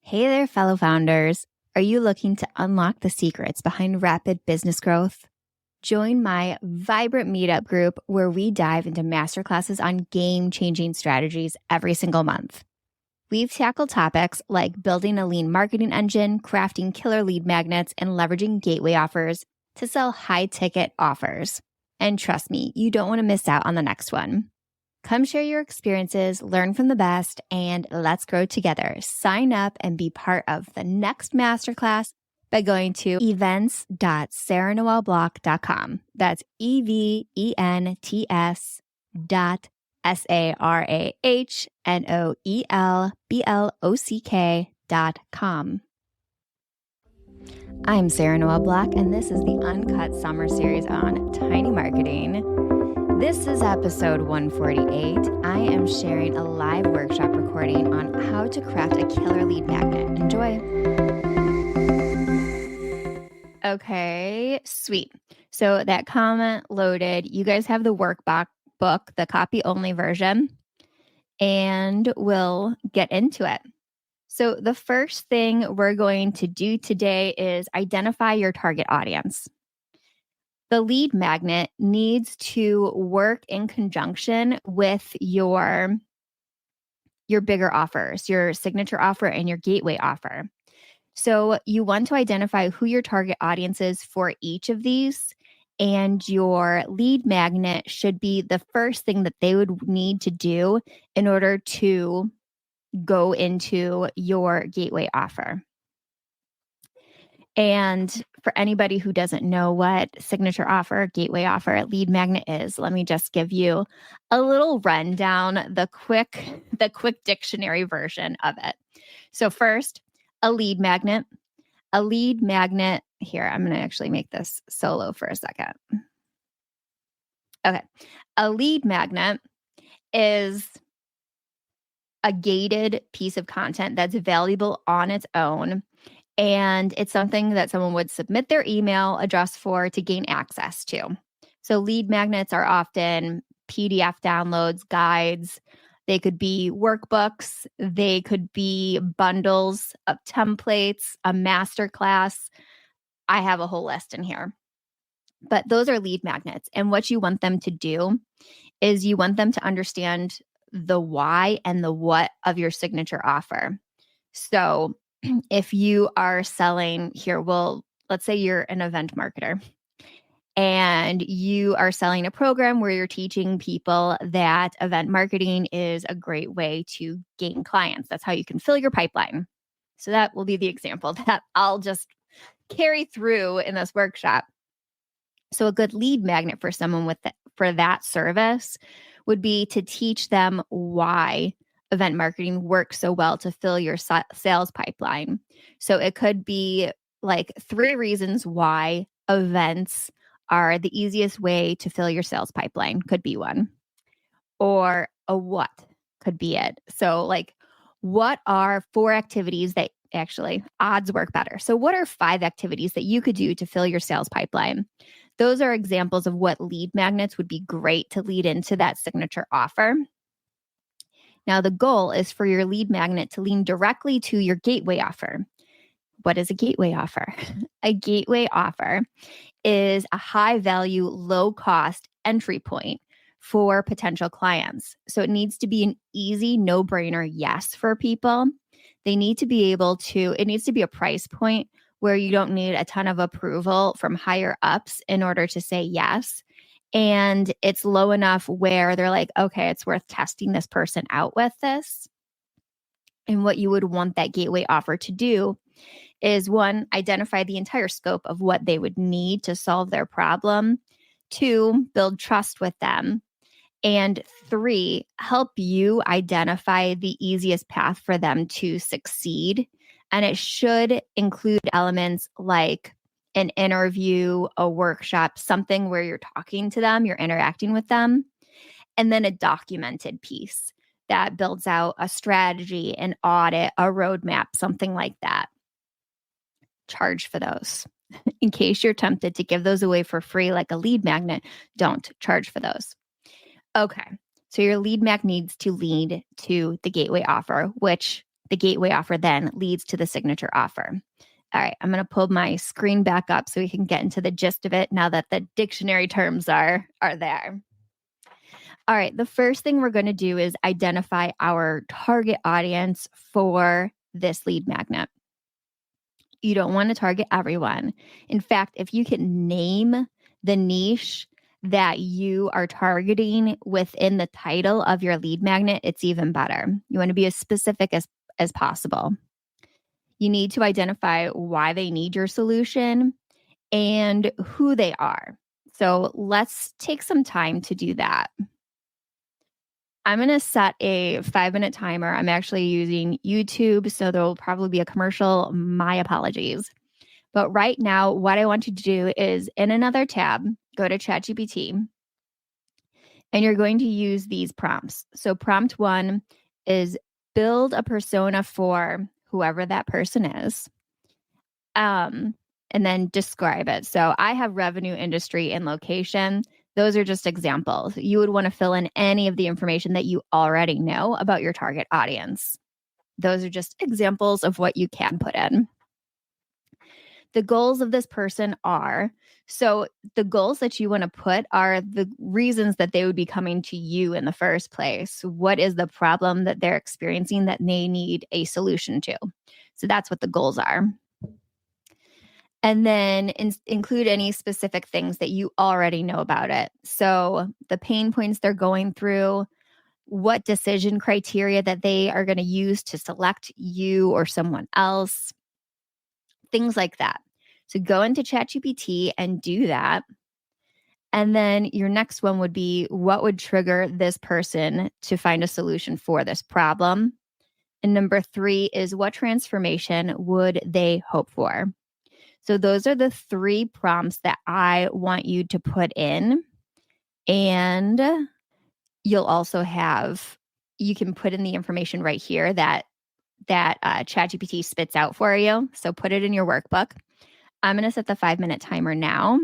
Hey there, fellow founders. Are you looking to unlock the secrets behind rapid business growth? Join my vibrant meetup group where we dive into masterclasses on game-changing strategies every single month. We've tackled topics like building a lean marketing engine, crafting killer lead magnets, and leveraging gateway offers to sell high-ticket offers. And trust me, you don't want to miss out on the next one. Come share your experiences, learn from the best, and let's grow together. Sign up and be part of the next masterclass by going to events.sarahnoelblock.com. That's events.sarahnoelblock.com. I'm Sarah Noel Block, and this is the Uncut Summer Series on Tiny Marketing. This is episode 148. I am sharing a live workshop recording on how to craft a killer lead magnet. Enjoy. Okay, sweet. So that comment loaded. You guys have the workbook, the copy-only version, and we'll get into it. So the first thing we're going to do today is identify your target audience. The lead magnet needs to work in conjunction with your bigger offers, your signature offer and your gateway offer. So you want to identify who your target audience is for each of these, and your lead magnet should be the first thing that they would need to do in order to go into your gateway offer. And for anybody who doesn't know what signature offer, gateway offer, lead magnet is, let me just give you a little rundown, the quick dictionary version of it. So first, a lead magnet. Here, I'm going to actually make this solo for a second. Okay. A lead magnet is a gated piece of content that's valuable on its own. And it's something that someone would submit their email address for to gain access to. So lead magnets are often PDF downloads, guides. They could be workbooks. They could be bundles of templates, a masterclass. I have a whole list in here. But those are lead magnets. And what you want them to do is you want them to understand the why and the what of your signature offer. So if you are selling here, let's say you're an event marketer and you are selling a program where you're teaching people that event marketing is a great way to gain clients. That's how you can fill your pipeline. So that will be the example that I'll just carry through in this workshop. So a good lead magnet for someone for that service would be to teach them why event marketing works so well to fill your sales pipeline. So it could be like 3 reasons why events are the easiest way to fill your sales pipeline, could be one. Or a what could be it. So like, what are 4 activities that actually odds work better? So what are 5 activities that you could do to fill your sales pipeline? Those are examples of what lead magnets would be great to lead into that signature offer. Now, the goal is for your lead magnet to lean directly to your gateway offer. What is a gateway offer? A gateway offer is a high-value, low-cost entry point for potential clients. So it needs to be an easy, no-brainer yes for people. It needs to be a price point where you don't need a ton of approval from higher ups in order to say yes. And it's low enough where they're like, okay, it's worth testing this person out with this. And what you would want that gateway offer to do is 1, identify the entire scope of what they would need to solve their problem. 2, build trust with them. And 3, help you identify the easiest path for them to succeed. And it should include elements like an interview, a workshop, something where you're talking to them, you're interacting with them, and then a documented piece that builds out a strategy, an audit, a roadmap, something like that. Charge for those. In case you're tempted to give those away for free like a lead magnet, don't charge for those. Okay, so your lead magnet needs to lead to the gateway offer, which The gateway offer then leads to the signature offer. All right, I'm going to pull my screen back up so we can get into the gist of it now that the dictionary terms are there. All right, the first thing we're going to do is identify our target audience for this lead magnet. You don't want to target everyone. In fact, if you can name the niche that you are targeting within the title of your lead magnet, it's even better. You want to be as specific as possible. You need to identify why they need your solution and who they are. So let's take some time to do that. I'm going to set a 5-minute timer. I'm actually using YouTube, so there will probably be a commercial. My apologies. But right now, what I want you to do is in another tab, go to ChatGPT, and you're going to use these prompts. So prompt 1 is build a persona for whoever that person is. And then describe it. So I have revenue, industry, and location. Those are just examples. You would want to fill in any of the information that you already know about your target audience. Those are just examples of what you can put in. The goals of this person are, so the goals that you want to put are the reasons that they would be coming to you in the first place. What is the problem that they're experiencing that they need a solution to? So that's what the goals are. And then include any specific things that you already know about it. So the pain points they're going through, what decision criteria that they are going to use to select you or someone else, things like that. So go into ChatGPT and do that. And then your next one would be what would trigger this person to find a solution for this problem? And number 3 is what transformation would they hope for? So those are the 3 prompts that I want you to put in. And you'll also have, you can put in the information right here that ChatGPT spits out for you. So put it in your workbook. I'm going to set the 5-minute timer now.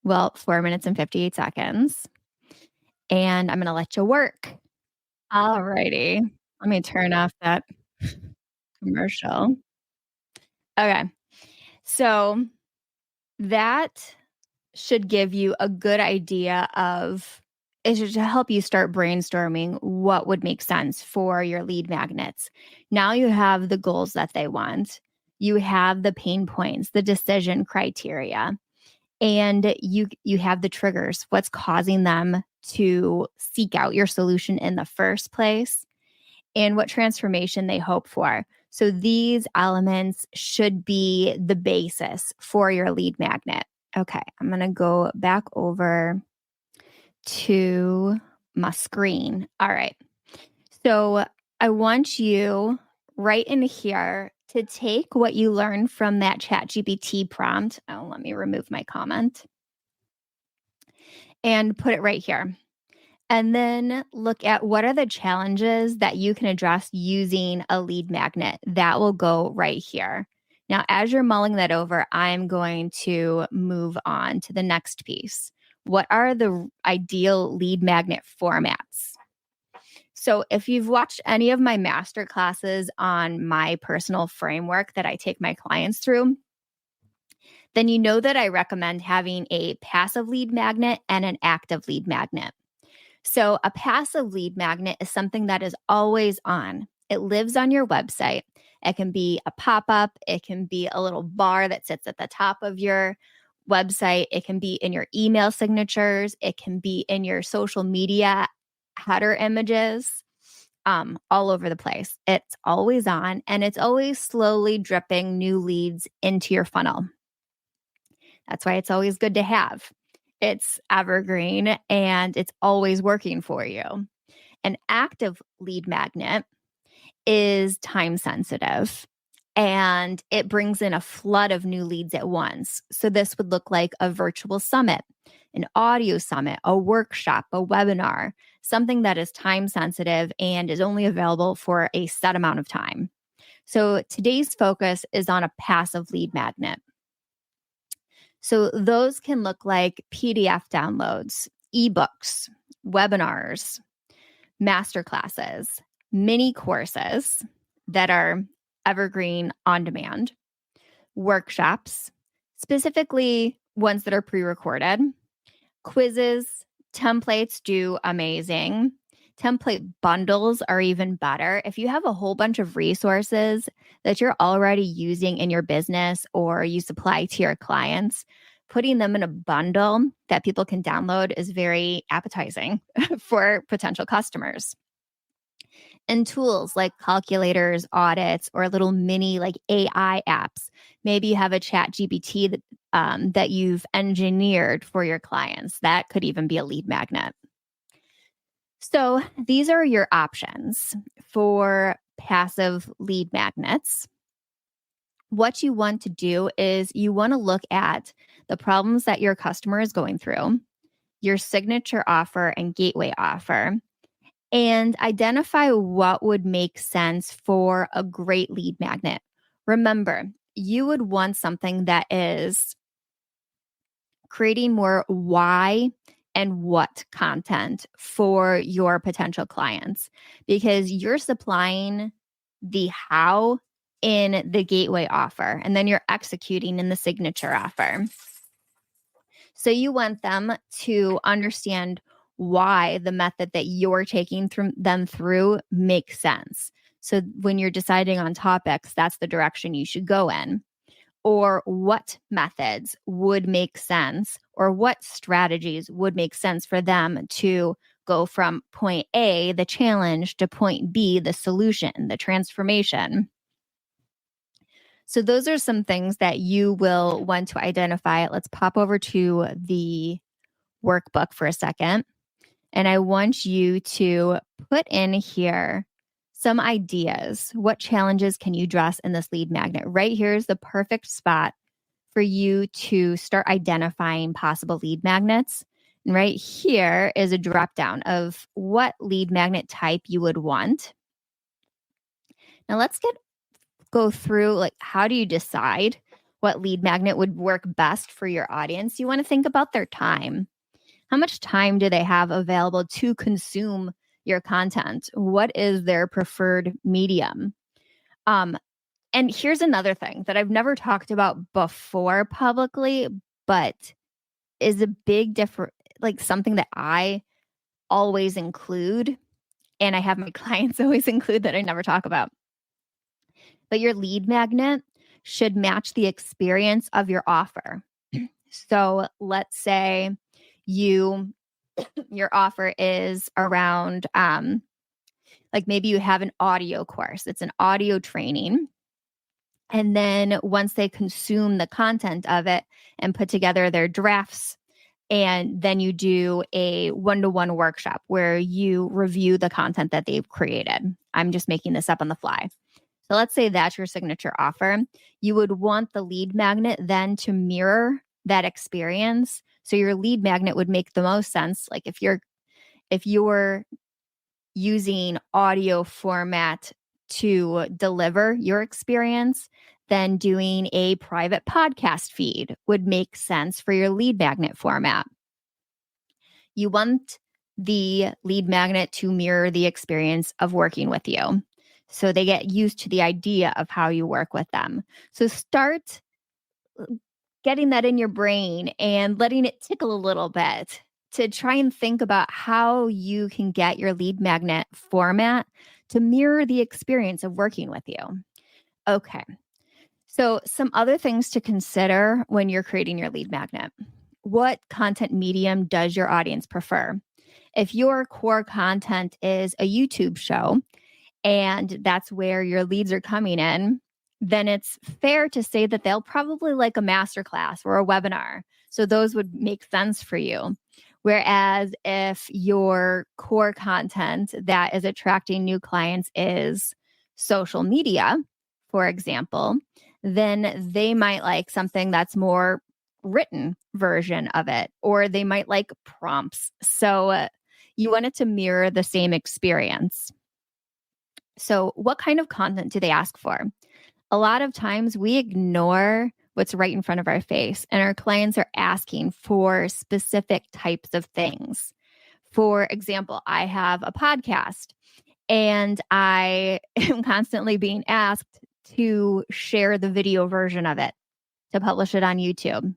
Well, 4 minutes and 58 seconds. And I'm going to let you work. All righty. Let me turn off that commercial. Okay. So that should give you a good idea of, it should help you start brainstorming what would make sense for your lead magnets. Now you have the goals that they want. You have the pain points, the decision criteria, and you have the triggers, what's causing them to seek out your solution in the first place, and what transformation they hope for. So these elements should be the basis for your lead magnet. Okay, I'm going to go back over to my screen. All right. So I want you right in here to take what you learned from that ChatGPT prompt. Oh, let me remove my comment and put it right here. And then look at what are the challenges that you can address using a lead magnet. That will go right here. Now, as you're mulling that over, I'm going to move on to the next piece. What are the ideal lead magnet formats? So if you've watched any of my master classes on my personal framework that I take my clients through, then you know that I recommend having a passive lead magnet and an active lead magnet. So a passive lead magnet is something that is always on. It lives on your website. It can be a pop-up. It can be a little bar that sits at the top of your website. It can be in your email signatures. It can be in your social media header images, all over the place. It's always on, and it's always slowly dripping new leads into your funnel. That's why it's always good to have. It's evergreen and it's always working for you. An active lead magnet is time sensitive and it brings in a flood of new leads at once. So this would look like a virtual summit, an audio summit, a workshop, a webinar, something that is time sensitive and is only available for a set amount of time. So today's focus is on a passive lead magnet. So those can look like PDF downloads, ebooks, webinars, masterclasses, mini courses that are evergreen on demand, workshops, specifically ones that are pre-recorded, quizzes, templates do amazing. Template bundles are even better. If you have a whole bunch of resources that you're already using in your business or you supply to your clients, putting them in a bundle that people can download is very appetizing for potential customers. And tools like calculators, audits, or little mini like AI apps. Maybe you have a chat GPT that you've engineered for your clients. That could even be a lead magnet. So these are your options for passive lead magnets. What you want to do is you want to look at the problems that your customer is going through, your signature offer and gateway offer, and identify what would make sense for a great lead magnet. Remember, you would want something that is creating more why and what content for your potential clients because you're supplying the how in the gateway offer and then you're executing in the signature offer. So you want them to understand why the method that you're taking them through makes sense. So when you're deciding on topics, that's the direction you should go in. Or what methods would make sense, or what strategies would make sense for them to go from point A, the challenge, to point B, the solution, the transformation. So those are some things that you will want to identify. Let's pop over to the workbook for a second. And I want you to put in here some ideas. What challenges can you address in this lead magnet? Right here is the perfect spot for you to start identifying possible lead magnets. And right here is a drop down of what lead magnet type you would want. Now let's go through like how do you decide what lead magnet would work best for your audience? You want to think about their time. How much time do they have available to consume your content? What is their preferred medium? And here's another thing that I've never talked about before publicly, but is a big difference, like something that I always include, and I have my clients always include that I never talk about. But your lead magnet should match the experience of your offer. So let's say your offer is around like maybe you have an audio course. It's an audio training. And then once they consume the content of it and put together their drafts, and then you do a one-to-one workshop where you review the content that they've created. I'm just making this up on the fly. So let's say that's your signature offer. You would want the lead magnet then to mirror that experience. So your lead magnet would make the most sense. Like if you're using audio format to deliver your experience, then doing a private podcast feed would make sense for your lead magnet format. You want the lead magnet to mirror the experience of working with you. So they get used to the idea of how you work with them. So start getting that in your brain and letting it tickle a little bit to try and think about how you can get your lead magnet format to mirror the experience of working with you. Okay. So some other things to consider when you're creating your lead magnet. What content medium does your audience prefer? If your core content is a YouTube show and that's where your leads are coming in, then it's fair to say that they'll probably like a masterclass or a webinar. So those would make sense for you. Whereas if your core content that is attracting new clients is social media, for example, then they might like something that's more written version of it, or they might like prompts. So you want it to mirror the same experience. So what kind of content do they ask for? A lot of times we ignore what's right in front of our face, and our clients are asking for specific types of things. For example, I have a podcast And I am constantly being asked to share the video version of it, to publish it on YouTube.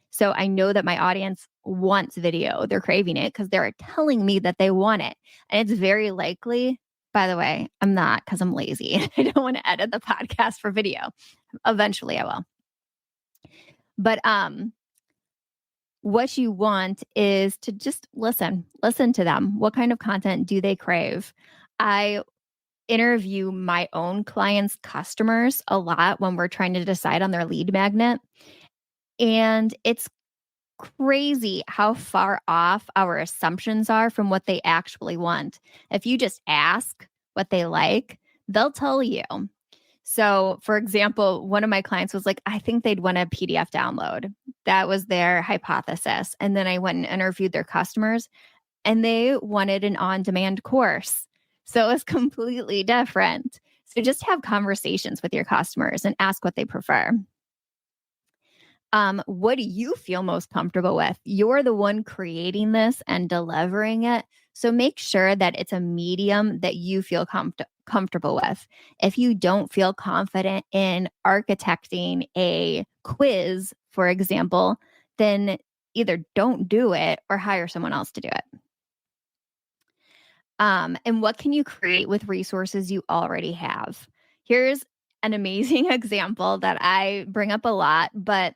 So I know that my audience wants video. They're craving it because they're telling me that they want it. And it's very likely, by the way, I'm not because I'm lazy. I don't want to edit the podcast for video. Eventually I will. But what you want is to just listen to them. What kind of content do they crave? I interview my own clients' customers a lot when we're trying to decide on their lead magnet. And it's crazy how far off our assumptions are from what they actually want. If you just ask what they like, they'll tell you. So, for example, one of my clients was like, I think they'd want a PDF download. That was their hypothesis. And then I went and interviewed their customers, and they wanted an on demand course. So it was completely different. So just have conversations with your customers and ask what they prefer. What do you feel most comfortable with? You're the one creating this and delivering it. So make sure that it's a medium that you feel comfortable with. If you don't feel confident in architecting a quiz, for example, then either don't do it or hire someone else to do it. And what can you create with resources you already have? Here's an amazing example that I bring up a lot, but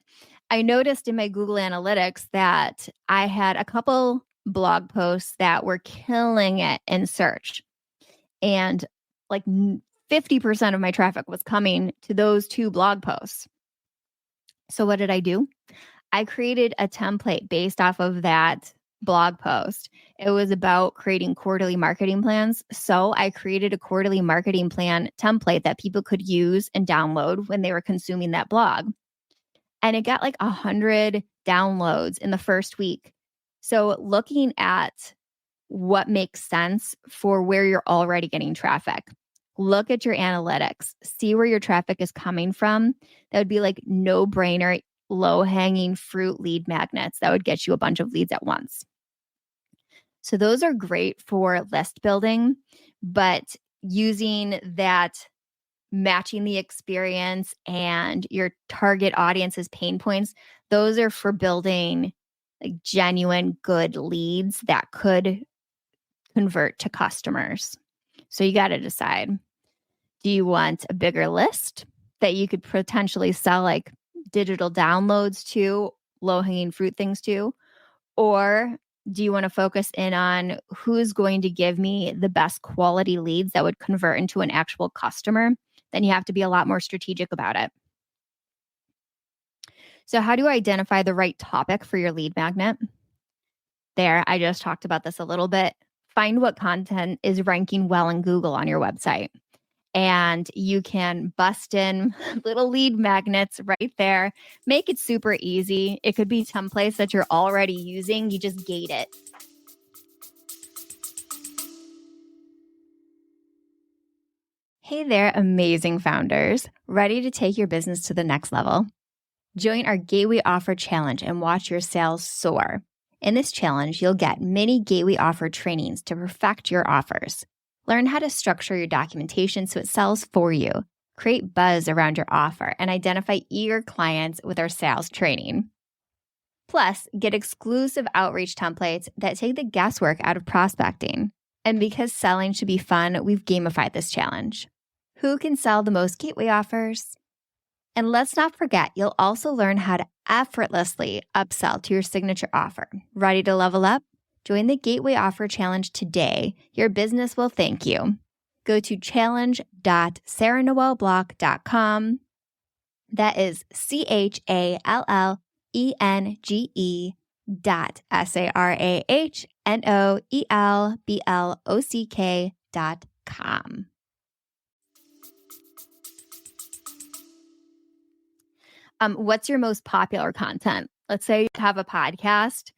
I noticed in my Google Analytics that I had a couple blog posts that were killing it in search. And like 50% of my traffic was coming to those two blog posts. So what did I do? I created a template based off of that blog post. It was about creating quarterly marketing plans. So I created a quarterly marketing plan template that people could use and download when they were consuming that blog. And it got like 100 downloads in the first week. So looking at what makes sense for where you're already getting traffic. Look at your analytics, see where your traffic is coming from. That would be like no brainer, low hanging fruit lead magnets that would get you a bunch of leads at once. So those are great for list building, but using that, matching the experience and your target audience's pain points, those are for building like genuine good leads that could convert to customers. So you got to decide, do you want a bigger list that you could potentially sell like digital downloads to, low-hanging fruit things to? Or do you want to focus in on who's going to give me the best quality leads that would convert into an actual customer? Then you have to be a lot more strategic about it. So how do you identify the right topic for your lead magnet? There, I just talked about this a little bit. Find what content is ranking well in Google on your website. And you can bust in little lead magnets right there. Make it super easy. It could be templates that you're already using. You just gate it. Hey there, amazing founders. Ready to take your business to the next level? Join our Gateway Offer Challenge and watch your sales soar. In this challenge, you'll get mini Gateway Offer trainings to perfect your offers. Learn how to structure your documentation so it sells for you. Create buzz around your offer and identify eager clients with our sales training. Plus, get exclusive outreach templates that take the guesswork out of prospecting. And because selling should be fun, we've gamified this challenge. Who can sell the most gateway offers? And let's not forget, you'll also learn how to effortlessly upsell to your signature offer. Ready to level up? Join the Gateway Offer Challenge today. Your business will thank you. Go to challenge.sarahnoelblock.com. That is CHALLENGE.SARAHNOELBLOCK.com. What's your most popular content? Let's say you have a podcast.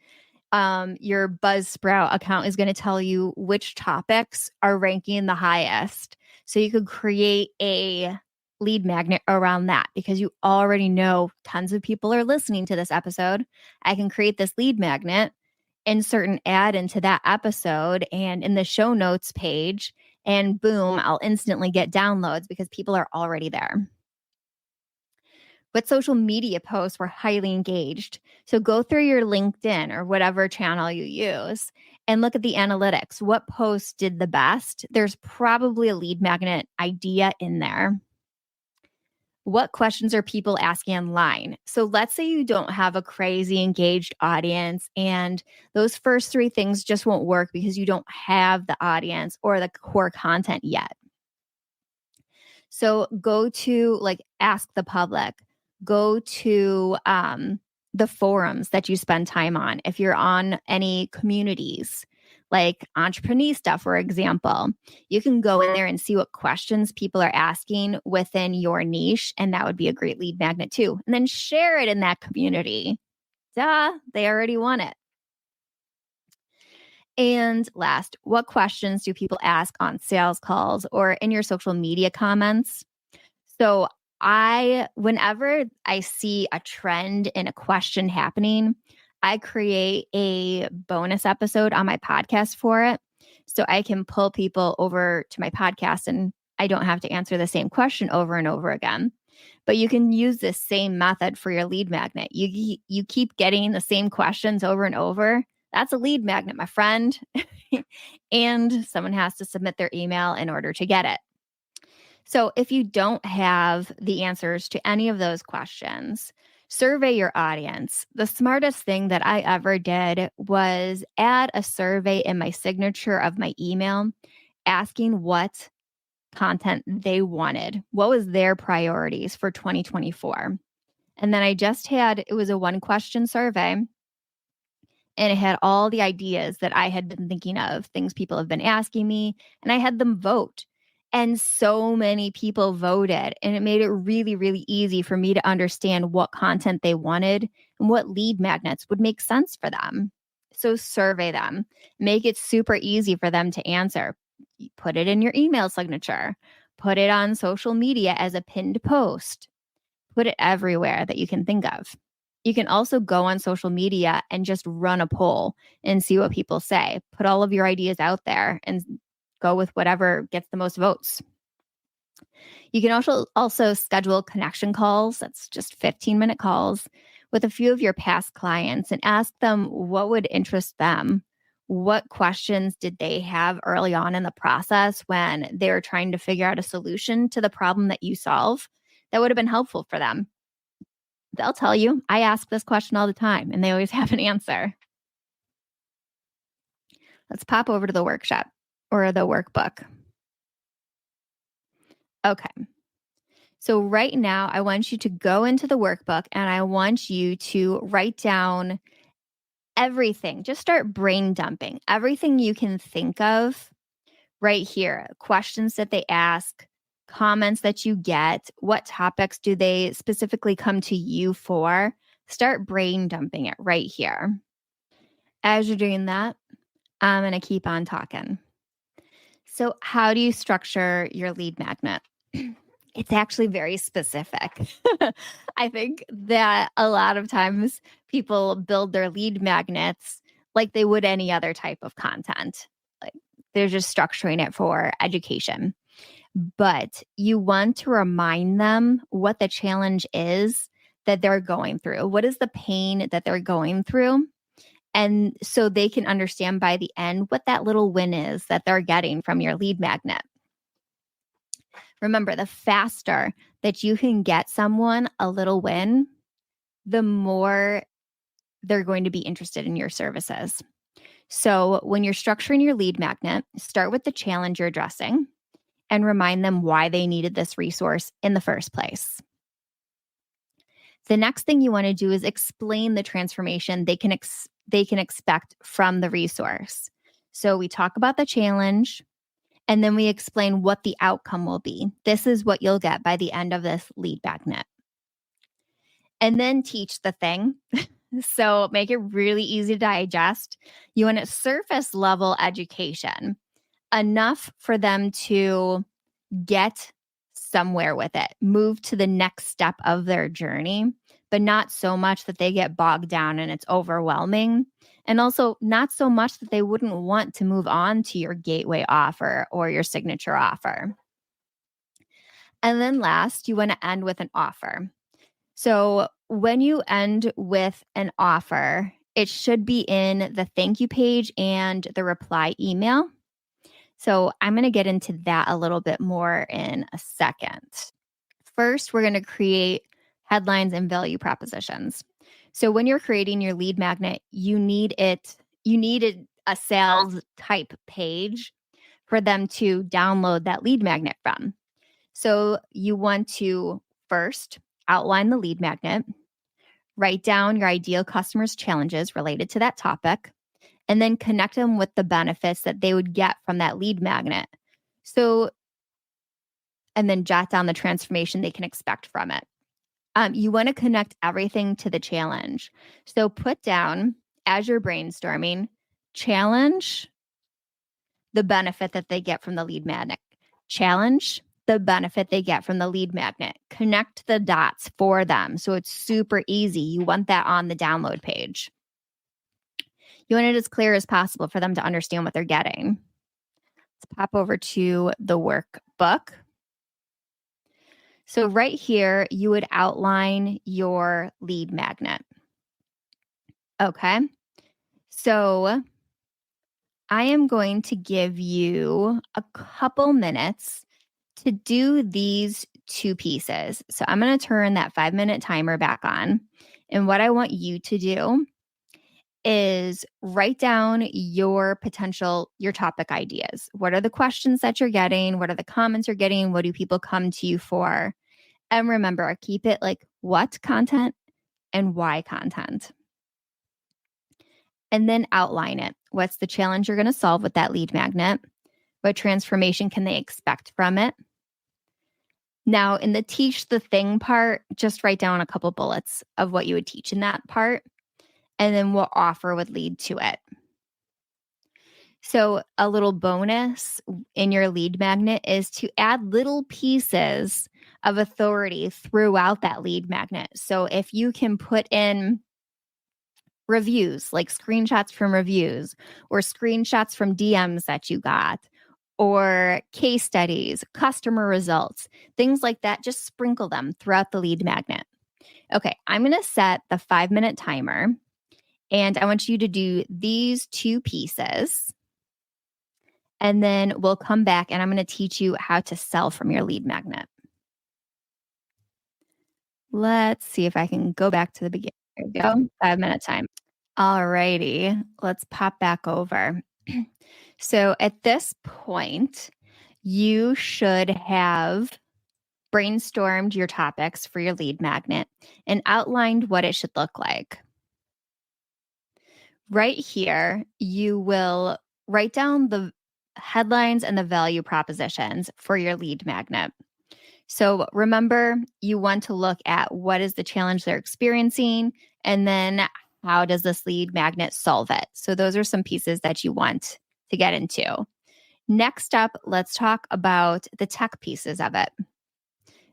Your Buzzsprout account is going to tell you which topics are ranking the highest. So you could create a lead magnet around that because you already know tons of people are listening to this episode. I can create this lead magnet, insert an ad into that episode and in the show notes page, and boom, I'll instantly get downloads because people are already there. What social media posts were highly engaged? So go through your LinkedIn or whatever channel you use and look at the analytics. What posts did the best? There's probably a lead magnet idea in there. What questions are people asking online? So let's say you don't have a crazy engaged audience and those first three things just won't work because you don't have the audience or the core content yet. So go to like ask the public, go to the forums that you spend time on. If you're on any communities like entrepreneur stuff, for example, you can go in there and see what questions people are asking within your niche. And that would be a great lead magnet too. And then share it in that community. Duh, they already want it. And last, what questions do people ask on sales calls or in your social media comments? So whenever I see a trend in a question happening, I create a bonus episode on my podcast for it. So I can pull people over to my podcast and I don't have to answer the same question over and over again. But you can use this same method for your lead magnet. You keep getting the same questions over and over. That's a lead magnet, my friend. And someone has to submit their email in order to get it. So if you don't have the answers to any of those questions, survey your audience. The smartest thing that I ever did was add a survey in my signature of my email asking what content they wanted. What was their priorities for 2024? And then it was a one question survey and it had all the ideas that I had been thinking of, things people have been asking me, and I had them vote. And so many people voted, and it made it really, really easy for me to understand what content they wanted and what lead magnets would make sense for them. So survey them, make it super easy for them to answer. Put it in your email signature, put it on social media as a pinned post, put it everywhere that you can think of. You can also go on social media and just run a poll and see what people say. Put all of your ideas out there and go with whatever gets the most votes. You can also schedule connection calls. That's just 15-minute calls with a few of your past clients and ask them what would interest them. What questions did they have early on in the process when they were trying to figure out a solution to the problem that you solve that would have been helpful for them? They'll tell you, I ask this question all the time, and they always have an answer. Let's pop over to the workshop or the workbook. Okay. So right now, I want you to go into the workbook and I want you to write down everything. Just start brain dumping everything you can think of right here. Questions that they ask, comments that you get, what topics do they specifically come to you for? Start brain dumping it right here. As you're doing that, I'm going to keep on talking. So, how do you structure your lead magnet? It's actually very specific. I think that a lot of times people build their lead magnets like they would any other type of content. Like they're just structuring it for education. But you want to remind them what the challenge is that they're going through. What is the pain that they're going through? And so they can understand by the end what that little win is that they're getting from your lead magnet. Remember, the faster that you can get someone a little win, the more they're going to be interested in your services. So when you're structuring your lead magnet, start with the challenge you're addressing and remind them why they needed this resource in the first place. The next thing you want to do is explain the transformation they can expect from the resource. So we talk about the challenge, and then we explain what the outcome will be. This is what you'll get by the end of this lead magnet. And then teach the thing. So make it really easy to digest. You want it surface level education, enough for them to get somewhere with it, move to the next step of their journey, but not so much that they get bogged down and it's overwhelming. And also not so much that they wouldn't want to move on to your gateway offer or your signature offer. And then last, you want to end with an offer. So when you end with an offer, it should be in the thank you page and the reply email. So I'm going to get into that a little bit more in a second. First, we're going to create headlines and value propositions. So when you're creating your lead magnet, you needed a sales type page for them to download that lead magnet from. So you want to first outline the lead magnet, write down your ideal customers' challenges related to that topic, and then connect them with the benefits that they would get from that lead magnet. So, and then jot down the transformation they can expect from it. You want to connect everything to the challenge. So put down, as you're brainstorming, challenge, the benefit that they get from the lead magnet. Challenge, the benefit they get from the lead magnet. Connect the dots for them so it's super easy. You want that on the download page. You want it as clear as possible for them to understand what they're getting. Let's pop over to the workbook. So right here, you would outline your lead magnet. Okay. So I am going to give you a couple minutes to do these two pieces. So I'm going to turn that 5-minute timer back on. And what I want you to do is write down your topic ideas. What are the questions that you're getting? What are the comments you're getting? What do people come to you for? And remember, keep it like what content and why content. And then outline it. What's the challenge you're going to solve with that lead magnet? What transformation can they expect from it? Now, in the teach the thing part, just write down a couple bullets of what you would teach in that part, and then what offer would lead to it. So a little bonus in your lead magnet is to add little pieces of authority throughout that lead magnet. So if you can put in reviews, like screenshots from reviews or screenshots from DMs that you got, or case studies, customer results, things like that, just sprinkle them throughout the lead magnet. Okay, I'm going to set the 5-minute timer, and I want you to do these two pieces. And then we'll come back and I'm going to teach you how to sell from your lead magnet. Let's see if I can go back to the beginning. There we go. 5-minute time. All righty. Let's pop back over. So at this point, you should have brainstormed your topics for your lead magnet and outlined what it should look like. Right here, you will write down the headlines and the value propositions for your lead magnet. So remember, you want to look at what is the challenge they're experiencing, and then how does this lead magnet solve it? So those are some pieces that you want to get into. Next up, let's talk about the tech pieces of it.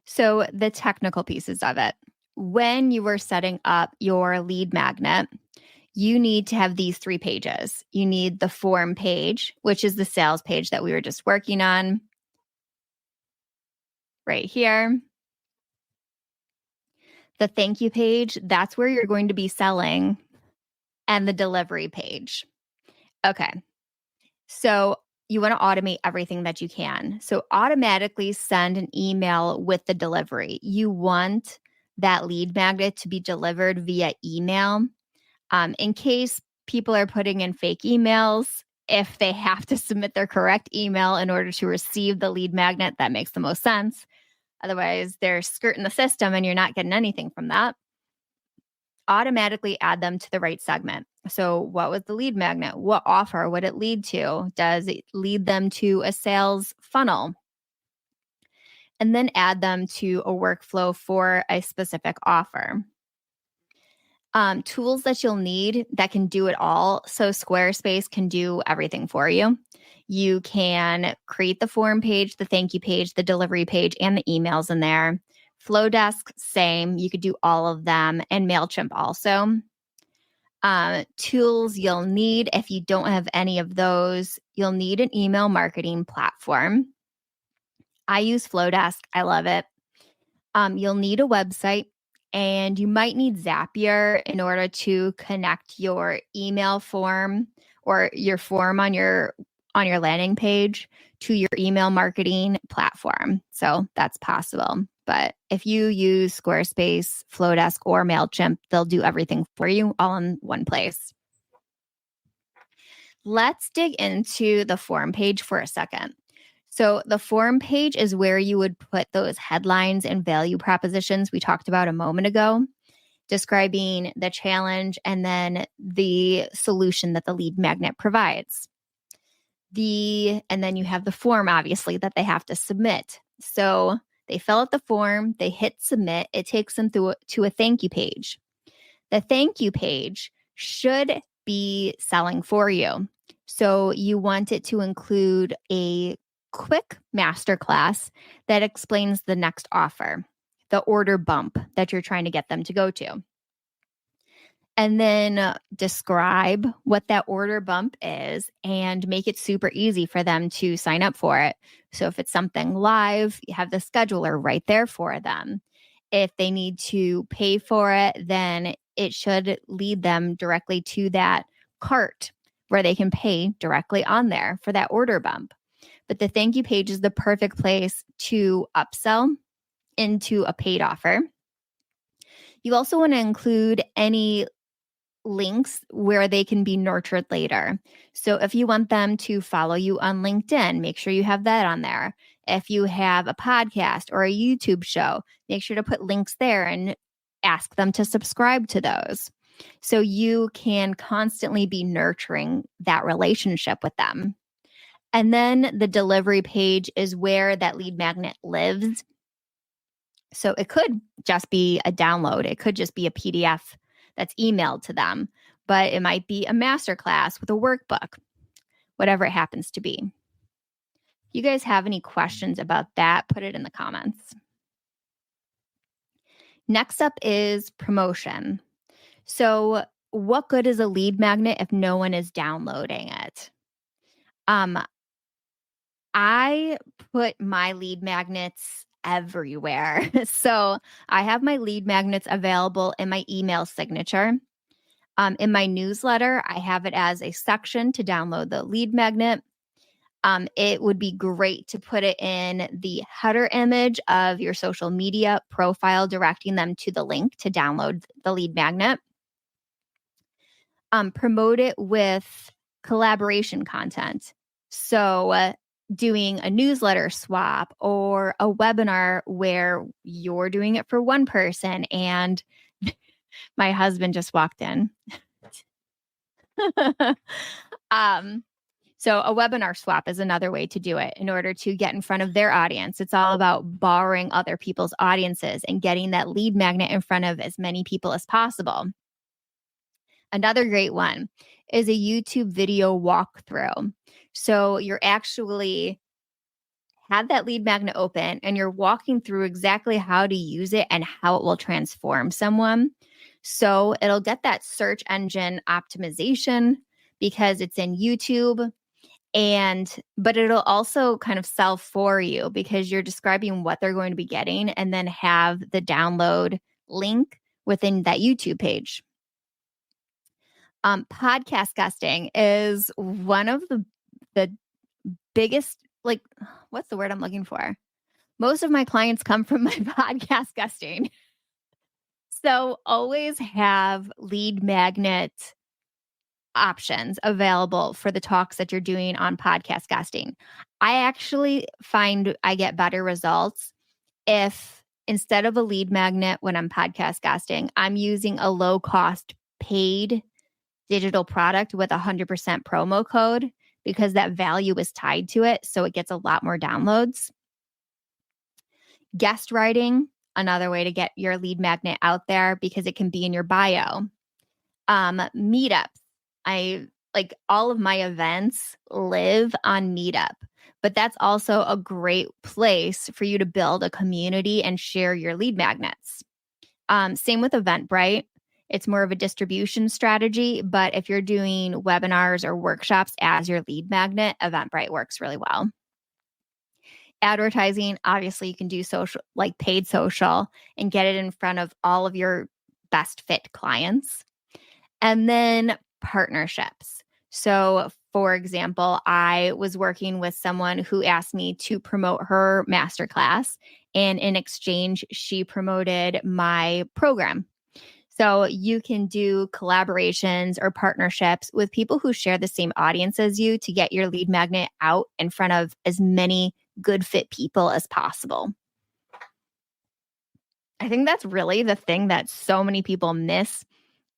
So the technical pieces of it. When you were setting up your lead magnet, you need to have these 3 pages. You need the form page, which is the sales page that we were just working on right here. The thank you page, that's where you're going to be selling, and the delivery page. Okay. So you want to automate everything that you can. So automatically send an email with the delivery. You want that lead magnet to be delivered via email. In case people are putting in fake emails, if they have to submit their correct email in order to receive the lead magnet, that makes the most sense. Otherwise, they're skirting the system and you're not getting anything from that. Automatically add them to the right segment. So what was the lead magnet? What offer would it lead to? Does it lead them to a sales funnel? And then add them to a workflow for a specific offer. Tools that you'll need that can do it all. So Squarespace can do everything for you. You can create the form page, the thank you page, the delivery page, and the emails in there. Flowdesk, same. You could do all of them, and MailChimp also. Tools you'll need, if you don't have any of those, you'll need an email marketing platform. I use Flowdesk. I love it. You'll need a website, and you might need Zapier in order to connect your email form or your form on your landing page to your email marketing platform. So that's possible. But if you use Squarespace, Flowdesk, or MailChimp, they'll do everything for you all in one place. Let's dig into the form page for a second. So the form page is where you would put those headlines and value propositions we talked about a moment ago, describing the challenge and then the solution that the lead magnet provides. And then you have the form, obviously, that they have to submit. So they fill out the form, they hit submit, it takes them to a thank you page. The thank you page should be selling for you. So you want it to include a quick masterclass that explains the next offer, the order bump that you're trying to get them to go to. And then describe what that order bump is and make it super easy for them to sign up for it. So if it's something live, you have the scheduler right there for them. If they need to pay for it, then it should lead them directly to that cart where they can pay directly on there for that order bump. But the thank you page is the perfect place to upsell into a paid offer. You also want to include any links where they can be nurtured later. So if you want them to follow you on LinkedIn, make sure you have that on there. If you have a podcast or a YouTube show, make sure to put links there and ask them to subscribe to those. So you can constantly be nurturing that relationship with them. And then the delivery page is where that lead magnet lives. So it could just be a download. It could just be a PDF that's emailed to them, but it might be a masterclass with a workbook, whatever it happens to be. If you guys have any questions about that, put it in the comments. Next up is promotion. So what good is a lead magnet if no one is downloading it? I put my lead magnets everywhere. So I have my lead magnets available in my email signature. In my newsletter, I have it as a section to download the lead magnet. It would be great to put it in the header image of your social media profile, directing them to the link to download the lead magnet. Promote it with collaboration content. So doing a newsletter swap or a webinar where you're doing it for one person and my husband just walked in. So a webinar swap is another way to do it in order to get in front of their audience. It's all about borrowing other people's audiences and getting that lead magnet in front of as many people as possible. Another great one is a YouTube video walkthrough. So you're actually have that lead magnet open and you're walking through exactly how to use it and how it will transform someone. So it'll get that search engine optimization because it's in YouTube, but it'll also kind of sell for you because you're describing what they're going to be getting and then have the download link within that YouTube page. Podcast guesting is one of the biggest, like, what's the word I'm looking for? Most of my clients come from my podcast guesting. So always have lead magnet options available for the talks that you're doing on podcast guesting. I actually find I get better results if instead of a lead magnet when I'm podcast guesting, I'm using a low cost paid digital product with 100% promo code because that value is tied to it. So it gets a lot more downloads. Guest writing, another way to get your lead magnet out there because it can be in your bio. Meetups. like all of my events live on Meetup, but that's also a great place for you to build a community and share your lead magnets. Same with Eventbrite. It's more of a distribution strategy, but if you're doing webinars or workshops as your lead magnet, Eventbrite works really well. Advertising, obviously, you can do social, like paid social, and get it in front of all of your best fit clients. And then partnerships. So, for example, I was working with someone who asked me to promote her masterclass, and in exchange, she promoted my program. So, you can do collaborations or partnerships with people who share the same audience as you to get your lead magnet out in front of as many good fit people as possible. I think that's really the thing that so many people miss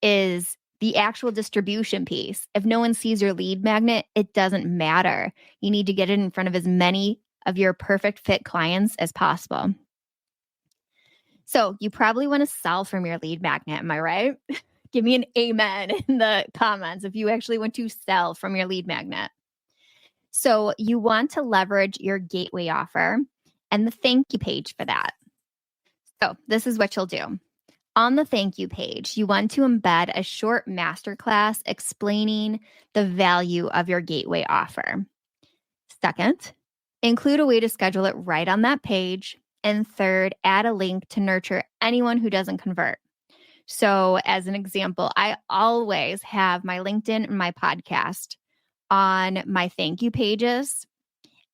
is the actual distribution piece. If no one sees your lead magnet, it doesn't matter. You need to get it in front of as many of your perfect fit clients as possible. So you probably want to sell from your lead magnet. Am I right? Give me an amen in the comments if you actually want to sell from your lead magnet. So you want to leverage your gateway offer and the thank you page for that. So this is what you'll do. On the thank you page, you want to embed a short masterclass explaining the value of your gateway offer. Second, include a way to schedule it right on that page. And third, add a link to nurture anyone who doesn't convert. So, as an example, I always have my LinkedIn and my podcast on my thank you pages.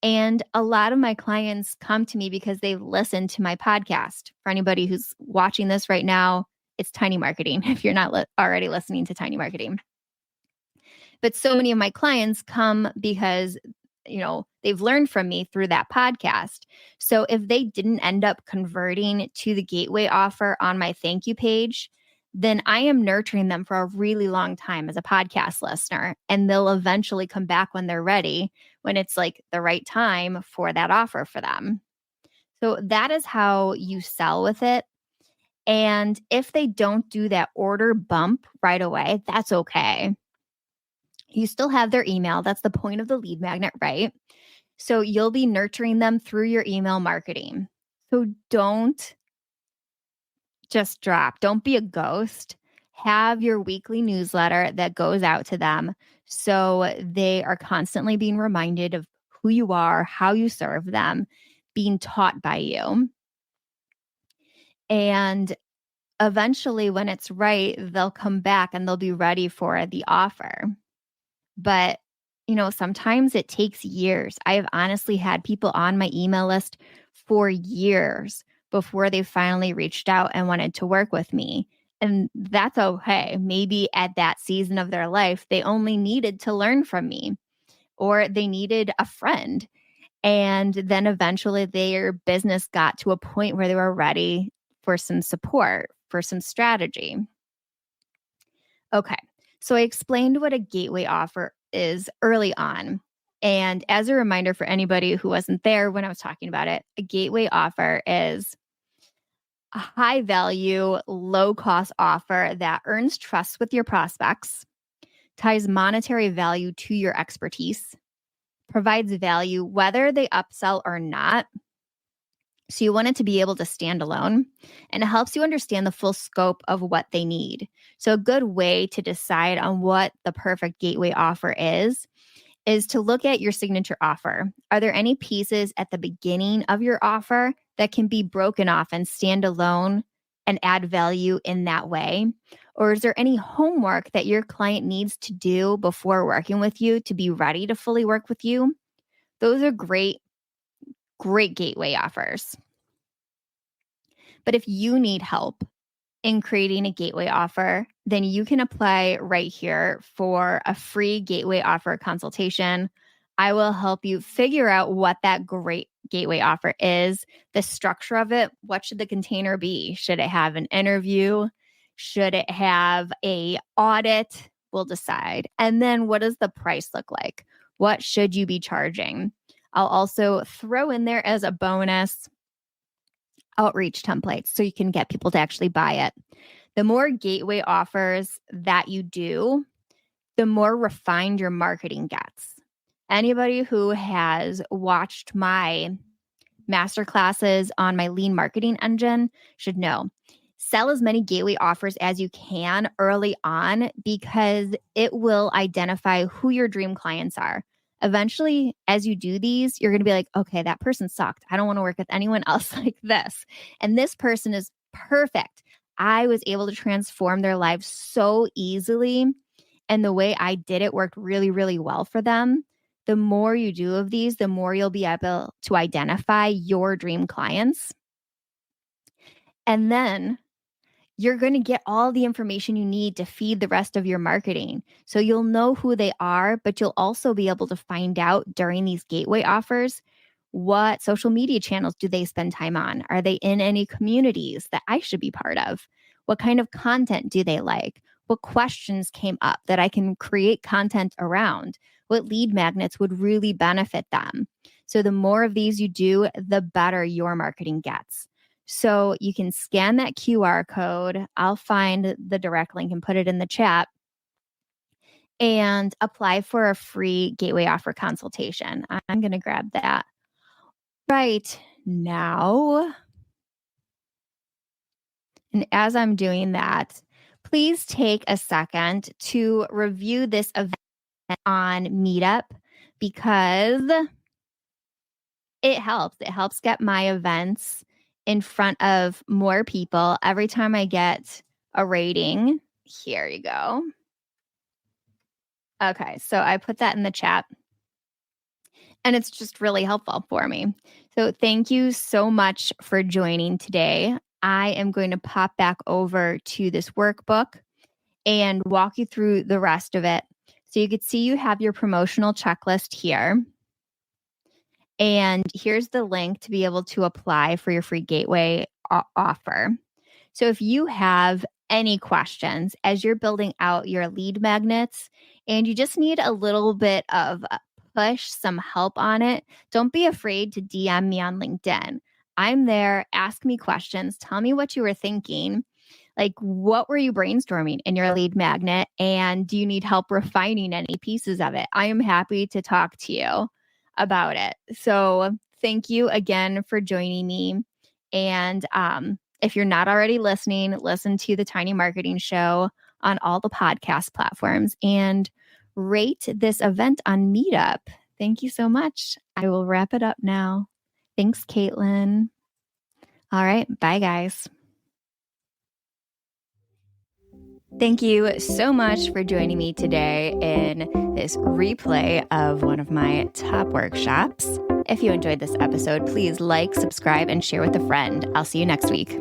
And a lot of my clients come to me because they've listened to my podcast. For anybody who's watching this right now, it's Tiny Marketing if you're not already listening to Tiny Marketing. But so many of my clients come because, they've learned from me through that podcast. So if they didn't end up converting to the gateway offer on my thank you page, then I am nurturing them for a really long time as a podcast listener. And they'll eventually come back when they're ready, when it's like the right time for that offer for them. So that is how you sell with it. And if they don't do that order bump right away, that's okay. You still have their email. That's the point of the lead magnet, right? So you'll be nurturing them through your email marketing. So don't just drop. Don't be a ghost. Have your weekly newsletter that goes out to them so they are constantly being reminded of who you are, how you serve them, being taught by you. And eventually, when it's right, they'll come back and they'll be ready for the offer. But, sometimes it takes years. I have honestly had people on my email list for years before they finally reached out and wanted to work with me. And that's okay. Maybe at that season of their life, they only needed to learn from me or they needed a friend. And then eventually their business got to a point where they were ready for some support, for some strategy. Okay. So I explained what a gateway offer is early on. And as a reminder for anybody who wasn't there when I was talking about it, a gateway offer is a high value, low cost offer that earns trust with your prospects, ties monetary value to your expertise, provides value whether they upsell or not. So you want it to be able to stand alone, and it helps you understand the full scope of what they need. So a good way to decide on what the perfect gateway offer is to look at your signature offer. Are there any pieces at the beginning of your offer that can be broken off and stand alone and add value in that way? Or is there any homework that your client needs to do before working with you to be ready to fully work with you? Those are great gateway offers. But if you need help in creating a gateway offer, then you can apply right here for a free gateway offer consultation. I will help you figure out what that great gateway offer is, the structure of it. What should the container be? Should it have an interview? Should it have a audit? We'll decide. And then what does the price look like? What should you be charging? I'll also throw in there as a bonus outreach templates so you can get people to actually buy it. The more gateway offers that you do, the more refined your marketing gets. Anybody who has watched my master classes on my lean marketing engine should know. Sell as many gateway offers as you can early on because it will identify who your dream clients are. Eventually, as you do these, you're going to be like, okay, that person sucked. I don't want to work with anyone else like this. And this person is perfect. I was able to transform their lives so easily. And the way I did it worked really, really well for them. The more you do of these, the more you'll be able to identify your dream clients. And then you're going to get all the information you need to feed the rest of your marketing. So you'll know who they are, but you'll also be able to find out during these gateway offers, what social media channels do they spend time on? Are they in any communities that I should be part of? What kind of content do they like? What questions came up that I can create content around? What lead magnets would really benefit them? So the more of these you do, the better your marketing gets. So you can scan that QR code. I'll find the direct link and put it in the chat and apply for a free gateway offer consultation. I'm going to grab that right now. And as I'm doing that, please take a second to review this event on Meetup because it helps. It helps get my events in front of more people. Every time I get a rating, here you go. Okay, so I put that in the chat and it's just really helpful for me. So thank you so much for joining today. I am going to pop back over to this workbook and walk you through the rest of it. So you can see you have your promotional checklist here. And here's the link to be able to apply for your free gateway offer. So if you have any questions as you're building out your lead magnets and you just need a little bit of a push, some help on it, don't be afraid to DM me on LinkedIn. I'm there. Ask me questions. Tell me what you were thinking. Like, what were you brainstorming in your lead magnet? And do you need help refining any pieces of it? I am happy to talk to you about it. So thank you again for joining me. And if you're not already listening, listen to the Tiny Marketing Show on all the podcast platforms and rate this event on Meetup. Thank you so much. I will wrap it up now. Thanks, Caitlin. All right. Bye, guys. Thank you so much for joining me today in this replay of one of my top workshops. If you enjoyed this episode, please like, subscribe, and share with a friend. I'll see you next week.